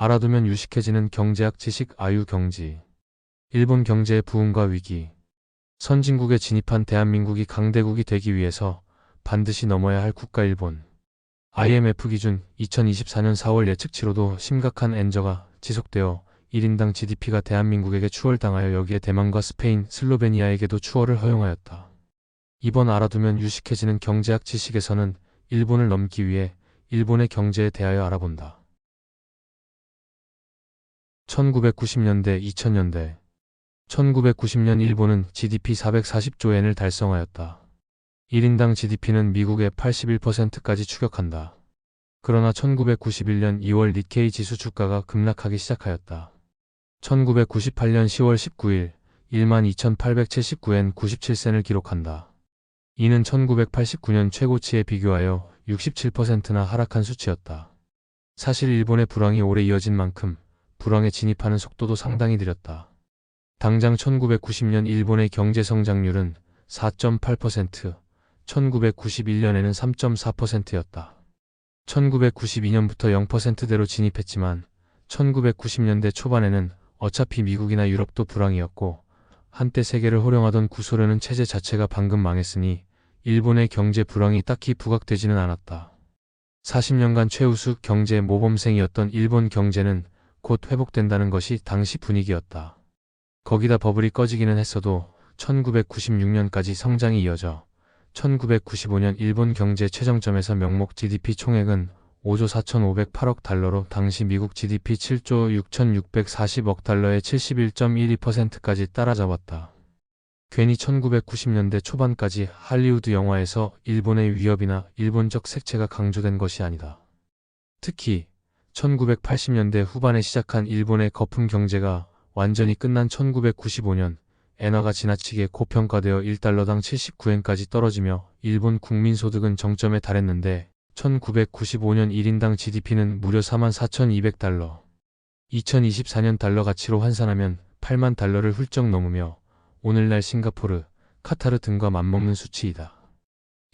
알아두면 유식해지는 경제학 지식 아유경지. 일본 경제의 부흥과 위기. 선진국에 진입한 대한민국이 강대국이 되기 위해서 반드시 넘어야 할 국가 일본. IMF 기준 2024년 4월 예측치로도 심각한 엔저가 지속되어 1인당 GDP가 대한민국에게 추월당하여 여기에 대만과 스페인, 슬로베니아에게도 추월을 허용하였다. 이번 알아두면 유식해지는 경제학 지식에서는 일본을 넘기 위해 일본의 경제에 대하여 알아본다. 1990년대, 2000년대. 1990년 일본은 GDP 440조 엔을 달성하였다. 1인당 GDP는 미국의 81%까지 추격한다. 그러나 1991년 2월 니케이 지수 주가가 급락하기 시작하였다. 1998년 10월 19일 12,879엔 97센을 기록한다. 이는 1989년 최고치에 비교하여 67%나 하락한 수치였다. 사실 일본의 불황이 오래 이어진 만큼 불황에 진입하는 속도도 상당히 느렸다. 당장 1990년 일본의 경제 성장률은 4.8%, 1991년에는 3.4%였다. 1992년부터 0%대로 진입했지만 1990년대 초반에는 어차피 미국이나 유럽도 불황이었고 한때 세계를 호령하던 구소련은 체제 자체가 방금 망했으니 일본의 경제 불황이 딱히 부각되지는 않았다. 40년간 최우수 경제 모범생이었던 일본 경제는 곧 회복된다는 것이 당시 분위기였다. 거기다 버블이 꺼지기는 했어도 1996년까지 성장이 이어져 1995년 일본 경제 최정점에서 명목 GDP 총액은 5조 4,508억 달러로 당시 미국 GDP 7조 6,640억 달러의 71.12%까지 따라잡았다. 괜히 1990년대 초반까지 할리우드 영화에서 일본의 위협이나 일본적 색채가 강조된 것이 아니다. 특히 1980년대 후반에 시작한 일본의 거품 경제가 완전히 끝난 1995년 엔화가 지나치게 고평가되어 1달러당 79엔까지 떨어지며 일본 국민소득은 정점에 달했는데 1995년 1인당 GDP는 무려 44,200달러. 2024년 달러 가치로 환산하면 8만 달러를 훌쩍 넘으며 오늘날 싱가포르, 카타르 등과 맞먹는 수치이다.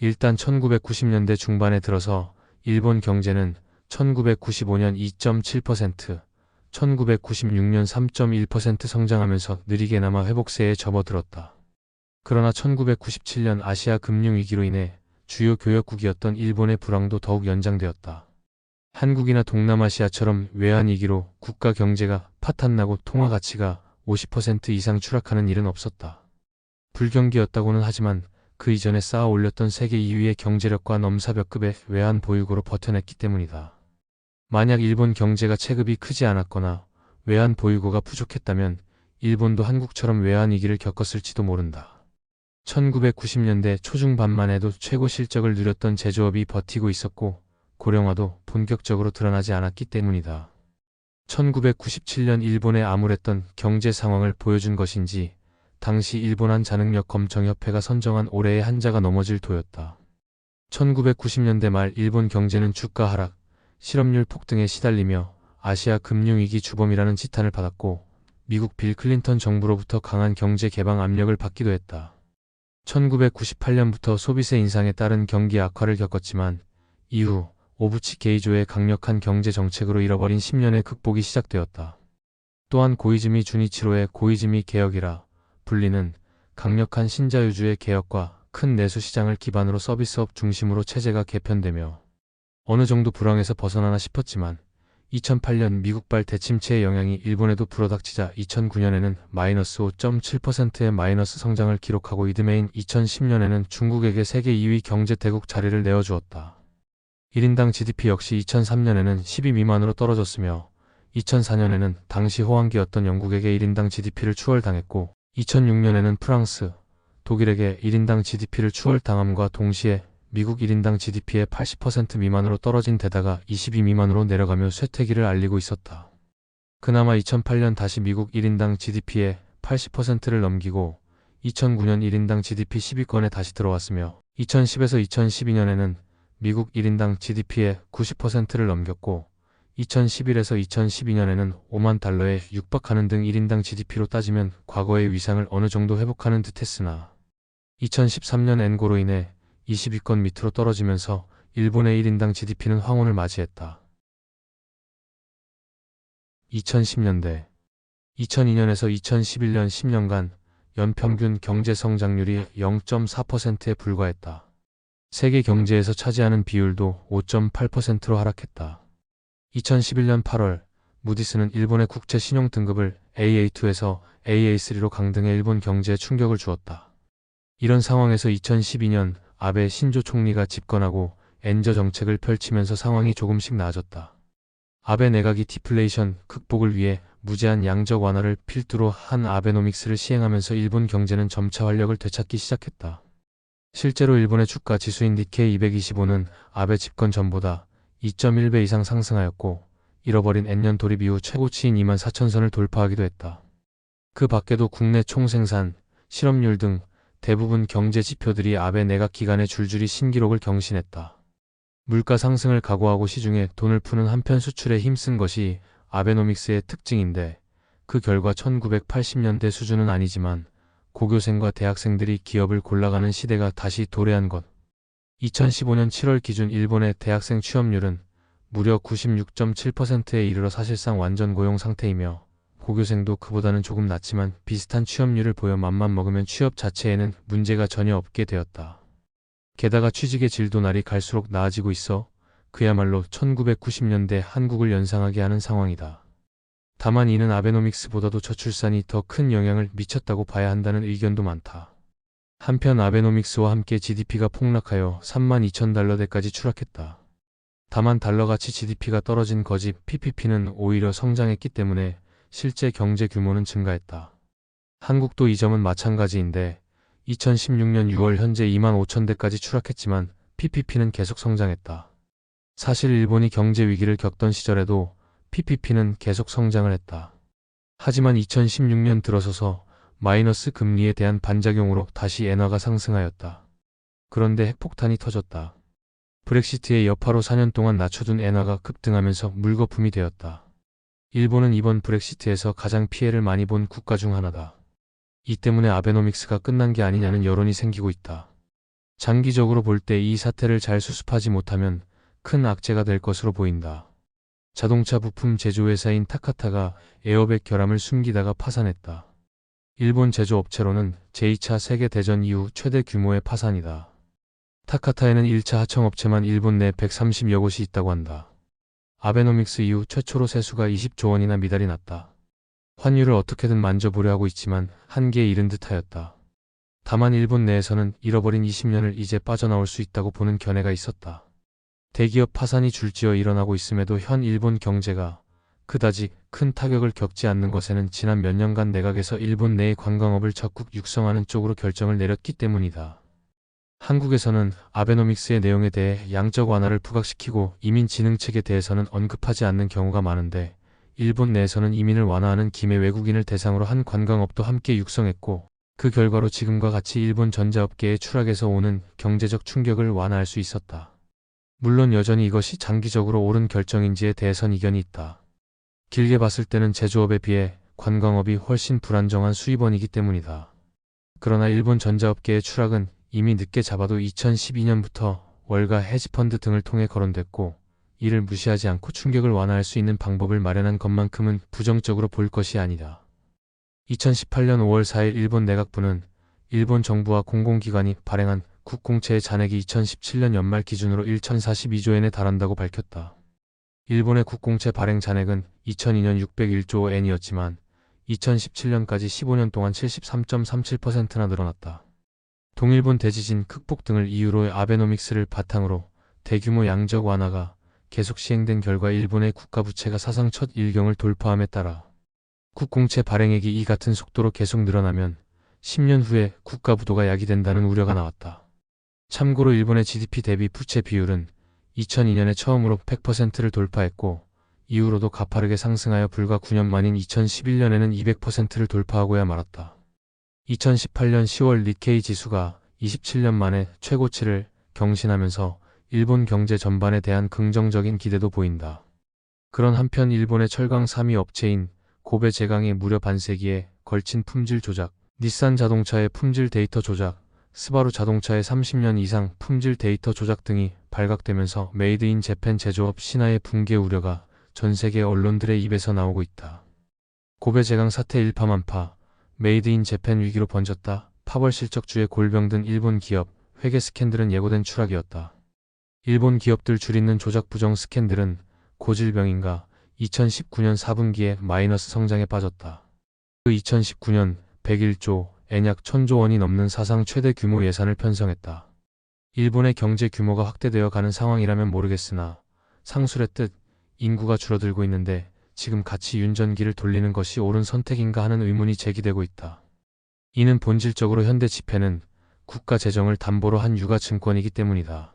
일단 1990년대 중반에 들어서 일본 경제는 1995년 2.7%, 1996년 3.1% 성장하면서 느리게나마 회복세에 접어들었다. 그러나 1997년 아시아 금융위기로 인해 주요 교역국이었던 일본의 불황도 더욱 연장되었다. 한국이나 동남아시아처럼 외환위기로 국가 경제가 파탄나고 통화 가치가 50% 이상 추락하는 일은 없었다. 불경기였다고는 하지만 그 이전에 쌓아 올렸던 세계 2위의 경제력과 넘사벽급의 외환 보유고로 버텨냈기 때문이다. 만약 일본 경제가 체급이 크지 않았거나 외환 보유고가 부족했다면 일본도 한국처럼 외환위기를 겪었을지도 모른다. 1990년대 초중반만 해도 최고 실적을 누렸던 제조업이 버티고 있었고 고령화도 본격적으로 드러나지 않았기 때문이다. 1997년 일본의 암울했던 경제 상황을 보여준 것인지 당시 일본 한자능력 검정협회가 선정한 올해의 한자가 넘어질 도였다. 1990년대 말 일본 경제는 주가 하락, 실업률 폭등에 시달리며 아시아 금융위기 주범이라는 지탄을 받았고 미국 빌 클린턴 정부로부터 강한 경제 개방 압력을 받기도 했다. 1998년부터 소비세 인상에 따른 경기 악화를 겪었지만 이후 오부치 게이조의 강력한 경제 정책으로 잃어버린 10년의 극복이 시작되었다. 또한 고이즈미 주니치로의 고이즈미 개혁이라 불리는 강력한 신자유주의 개혁과 큰 내수 시장을 기반으로 서비스업 중심으로 체제가 개편되며 어느 정도 불황에서 벗어나나 싶었지만 2008년 미국발 대침체의 영향이 일본에도 불어닥치자 2009년에는 마이너스 5.7%의 마이너스 성장을 기록하고 이듬해인 2010년에는 중국에게 세계 2위 경제대국 자리를 내어주었다. 1인당 GDP 역시 2003년에는 10위 미만으로 떨어졌으며 2004년에는 당시 호황기였던 영국에게 1인당 GDP를 추월당했고 2006년에는 프랑스, 독일에게 1인당 GDP를 추월당함과 동시에 미국 1인당 GDP의 80% 미만으로 떨어진 데다가 20위 미만으로 내려가며 쇠퇴기를 알리고 있었다. 그나마 2008년 다시 미국 1인당 GDP의 80%를 넘기고 2009년 1인당 GDP 10위권에 다시 들어왔으며 2010에서 2012년에는 미국 1인당 GDP의 90%를 넘겼고 2011에서 2012년에는 5만 달러에 육박하는 등 1인당 GDP로 따지면 과거의 위상을 어느 정도 회복하는 듯 했으나 2013년 엔고로 인해 20위권 밑으로 떨어지면서 일본의 1인당 GDP는 황혼을 맞이했다. 2010년대 2002년에서 2011년 10년간 연평균 경제 성장률이 0.4%에 불과했다. 세계 경제에서 차지하는 비율도 5.8%로 하락했다. 2011년 8월 무디스는 일본의 국채 신용 등급을 AA2에서 AA3로 강등해 일본 경제에 충격을 주었다. 이런 상황에서 2012년 아베 신조 총리가 집권하고 엔저 정책을 펼치면서 상황이 조금씩 나아졌다. 아베 내각이 디플레이션 극복을 위해 무제한 양적 완화를 필두로 한 아베노믹스를 시행하면서 일본 경제는 점차 활력을 되찾기 시작했다. 실제로 일본의 주가 지수인 니케이 225는 아베 집권 전보다 2.1배 이상 상승하였고 잃어버린 N년 돌입 이후 최고치인 24,000선을 돌파하기도 했다. 그 밖에도 국내 총생산, 실업률 등 대부분 경제 지표들이 아베 내각 기간에 줄줄이 신기록을 경신했다. 물가 상승을 각오하고 시중에 돈을 푸는 한편 수출에 힘쓴 것이 아베노믹스의 특징인데 그 결과 1980년대 수준은 아니지만 고교생과 대학생들이 기업을 골라가는 시대가 다시 도래한 것. 2015년 7월 기준 일본의 대학생 취업률은 무려 96.7%에 이르러 사실상 완전 고용 상태이며 고교생도 그보다는 조금 낮지만 비슷한 취업률을 보여 맘만 먹으면 취업 자체에는 문제가 전혀 없게 되었다. 게다가 취직의 질도 날이 갈수록 나아지고 있어 그야말로 1990년대 한국을 연상하게 하는 상황이다. 다만 이는 아베노믹스보다도 저출산이 더 큰 영향을 미쳤다고 봐야 한다는 의견도 많다. 한편 아베노믹스와 함께 GDP가 폭락하여 32,000달러대까지 추락했다. 다만 달러 가치 GDP가 떨어진 거짓 PPP는 오히려 성장했기 때문에 실제 경제 규모는 증가했다. 한국도 이 점은 마찬가지인데 2016년 6월 현재 25,000대까지 추락했지만 PPP는 계속 성장했다. 사실 일본이 경제 위기를 겪던 시절에도 PPP는 계속 성장을 했다. 하지만 2016년 들어서서 마이너스 금리에 대한 반작용으로 다시 엔화가 상승하였다. 그런데 핵폭탄이 터졌다. 브렉시트의 여파로 4년 동안 낮춰둔 엔화가 급등하면서 물거품이 되었다. 일본은 이번 브렉시트에서 가장 피해를 많이 본 국가 중 하나다. 이 때문에 아베노믹스가 끝난 게 아니냐는 여론이 생기고 있다. 장기적으로 볼 때 이 사태를 잘 수습하지 못하면 큰 악재가 될 것으로 보인다. 자동차 부품 제조회사인 타카타가 에어백 결함을 숨기다가 파산했다. 일본 제조업체로는 제2차 세계대전 이후 최대 규모의 파산이다. 타카타에는 1차 하청업체만 일본 내 130여 곳이 있다고 한다. 아베노믹스 이후 최초로 세수가 20조 원이나 미달이 났다. 환율을 어떻게든 만져보려 하고 있지만 한계에 이른 듯하였다. 다만 일본 내에서는 잃어버린 20년을 이제 빠져나올 수 있다고 보는 견해가 있었다. 대기업 파산이 줄지어 일어나고 있음에도 현 일본 경제가 그다지 큰 타격을 겪지 않는 것에는 지난 몇 년간 내각에서 일본 내의 관광업을 적극 육성하는 쪽으로 결정을 내렸기 때문이다. 한국에서는 아베노믹스의 내용에 대해 양적 완화를 부각시키고 이민 진흥책에 대해서는 언급하지 않는 경우가 많은데 일본 내에서는 이민을 완화하는 김에 외국인을 대상으로 한 관광업도 함께 육성했고 그 결과로 지금과 같이 일본 전자업계의 추락에서 오는 경제적 충격을 완화할 수 있었다. 물론 여전히 이것이 장기적으로 옳은 결정인지에 대해선 이견이 있다. 길게 봤을 때는 제조업에 비해 관광업이 훨씬 불안정한 수입원이기 때문이다. 그러나 일본 전자업계의 추락은 이미 늦게 잡아도 2012년부터 월가 헤지펀드 등을 통해 거론됐고 이를 무시하지 않고 충격을 완화할 수 있는 방법을 마련한 것만큼은 부정적으로 볼 것이 아니다. 2018년 5월 4일 일본 내각부는 일본 정부와 공공기관이 발행한 국공채의 잔액이 2017년 연말 기준으로 1,042조엔에 달한다고 밝혔다. 일본의 국공채 발행 잔액은 2002년 601조 엔이었지만 2017년까지 15년 동안 73.37%나 늘어났다. 동일본 대지진 극복 등을 이유로 아베노믹스를 바탕으로 대규모 양적 완화가 계속 시행된 결과 일본의 국가부채가 사상 첫 일경을 돌파함에 따라 국공채 발행액이 이 같은 속도로 계속 늘어나면 10년 후에 국가부도가 야기된다는 우려가 나왔다. 참고로 일본의 GDP 대비 부채 비율은 2002년에 처음으로 100%를 돌파했고 이후로도 가파르게 상승하여 불과 9년 만인 2011년에는 200%를 돌파하고야 말았다. 2018년 10월 니케이 지수가 27년 만에 최고치를 경신하면서 일본 경제 전반에 대한 긍정적인 기대도 보인다. 그런 한편 일본의 철강 3위 업체인 고베 제강의 무려 반세기에 걸친 품질 조작, 닛산 자동차의 품질 데이터 조작, 스바루 자동차의 30년 이상 품질 데이터 조작 등이 발각되면서 메이드 인 재팬 제조업 신화의 붕괴 우려가 전 세계 언론들의 입에서 나오고 있다. 고베 제강 사태 일파만파, 메이드 인 재팬 위기로 번졌다. 파벌 실적주의 골병 든 일본 기업, 회계 스캔들은 예고된 추락이었다. 일본 기업들 줄있는 조작 부정 스캔들은 고질병인가 2019년 4분기에 마이너스 성장에 빠졌다. 그 2019년 101조, 엔약 1000조 원이 넘는 사상 최대 규모 예산을 편성했다. 일본의 경제 규모가 확대되어 가는 상황이라면 모르겠으나 상술의 뜻, 인구가 줄어들고 있는데 지금 같이 윤전기를 돌리는 것이 옳은 선택인가 하는 의문이 제기되고 있다. 이는 본질적으로 현대 지폐는 국가 재정을 담보로 한 유가증권이기 때문이다.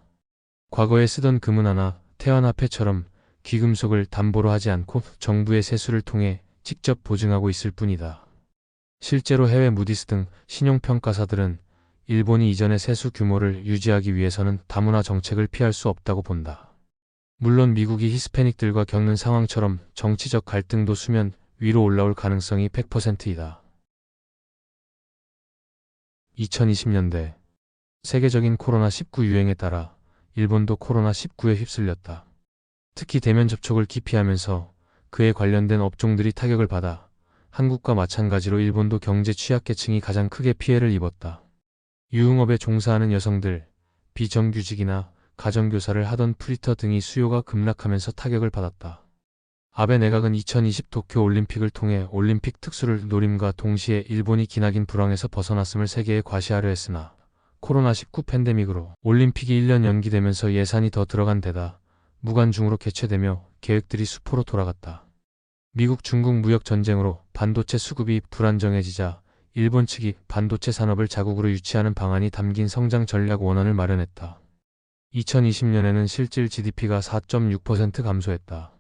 과거에 쓰던 금은화나 태화화폐처럼 귀금속을 담보로 하지 않고 정부의 세수를 통해 직접 보증하고 있을 뿐이다. 실제로 해외 무디스 등 신용평가사들은 일본이 이전의 세수 규모를 유지하기 위해서는 다문화 정책을 피할 수 없다고 본다. 물론 미국이 히스패닉들과 겪는 상황처럼 정치적 갈등도 수면 위로 올라올 가능성이 100%이다. 2020년대 세계적인 코로나19 유행에 따라 일본도 코로나19에 휩쓸렸다. 특히 대면 접촉을 기피하면서 그에 관련된 업종들이 타격을 받아 한국과 마찬가지로 일본도 경제 취약계층이 가장 크게 피해를 입었다. 유흥업에 종사하는 여성들, 비정규직이나 가정교사를 하던 프리터 등이 수요가 급락하면서 타격을 받았다. 아베 내각은 2020 도쿄 올림픽을 통해 올림픽 특수를 노림과 동시에 일본이 기나긴 불황에서 벗어났음을 세계에 과시하려 했으나 코로나19 팬데믹으로 올림픽이 1년 연기되면서 예산이 더 들어간 데다 무관중으로 개최되며 계획들이 수포로 돌아갔다. 미국 중국 무역 전쟁으로 반도체 수급이 불안정해지자 일본 측이 반도체 산업을 자국으로 유치하는 방안이 담긴 성장 전략 원안을 마련했다. 2020년에는 실질 GDP가 4.6% 감소했다.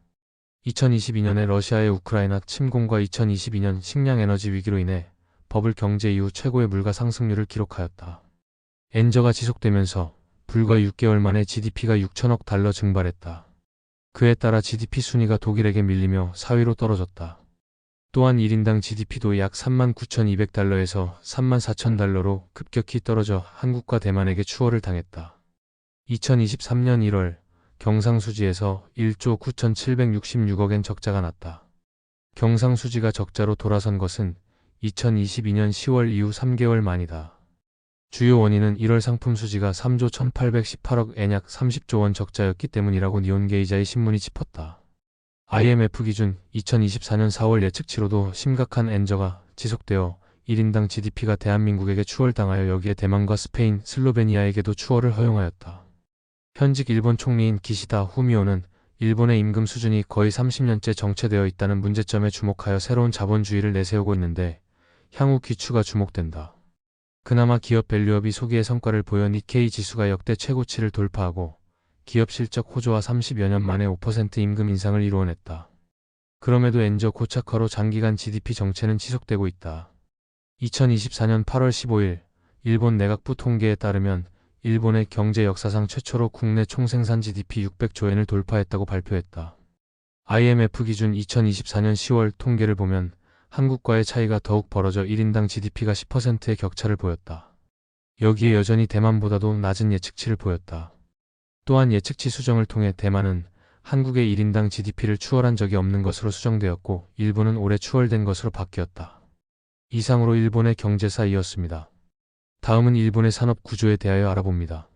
2022년에 러시아의 우크라이나 침공과 2022년 식량 에너지 위기로 인해 버블 경제 이후 최고의 물가 상승률을 기록하였다. 엔저가 지속되면서 불과 6개월 만에 GDP가 6천억 달러 증발했다. 그에 따라 GDP 순위가 독일에게 밀리며 4위로 떨어졌다. 또한 1인당 GDP도 약 39,200달러에서 34,000달러로 급격히 떨어져 한국과 대만에게 추월을 당했다. 2023년 1월 경상수지에서 1조 9,766억엔 적자가 났다. 경상수지가 적자로 돌아선 것은 2022년 10월 이후 3개월 만이다. 주요 원인은 1월 상품 수지가 3조 1,818억 엔약 30조 원 적자였기 때문이라고 니온게이자의 신문이 짚었다. IMF 기준 2024년 4월 예측치로도 심각한 엔저가 지속되어 1인당 GDP가 대한민국에게 추월당하여 여기에 대만과 스페인, 슬로베니아에게도 추월을 허용하였다. 현직 일본 총리인 기시다 후미오는 일본의 임금 수준이 거의 30년째 정체되어 있다는 문제점에 주목하여 새로운 자본주의를 내세우고 있는데 향후 기추가 주목된다. 그나마 기업 밸류업이 소기의 성과를 보여 니케이 지수가 역대 최고치를 돌파하고 기업 실적 호조와 30여 년 만에 5% 임금 인상을 이루어냈다. 그럼에도 엔저 고착화로 장기간 GDP 정체는 지속되고 있다. 2024년 8월 15일 일본 내각부 통계에 따르면 일본의 경제 역사상 최초로 국내 총생산 GDP 600조 엔을 돌파했다고 발표했다. IMF 기준 2024년 10월 통계를 보면 한국과의 차이가 더욱 벌어져 1인당 GDP가 10%의 격차를 보였다. 여기에 여전히 대만보다도 낮은 예측치를 보였다. 또한 예측치 수정을 통해 대만은 한국의 1인당 GDP를 추월한 적이 없는 것으로 수정되었고 일본은 올해 추월된 것으로 바뀌었다. 이상으로 일본의 경제사이었습니다. 다음은 일본의 산업 구조에 대하여 알아봅니다.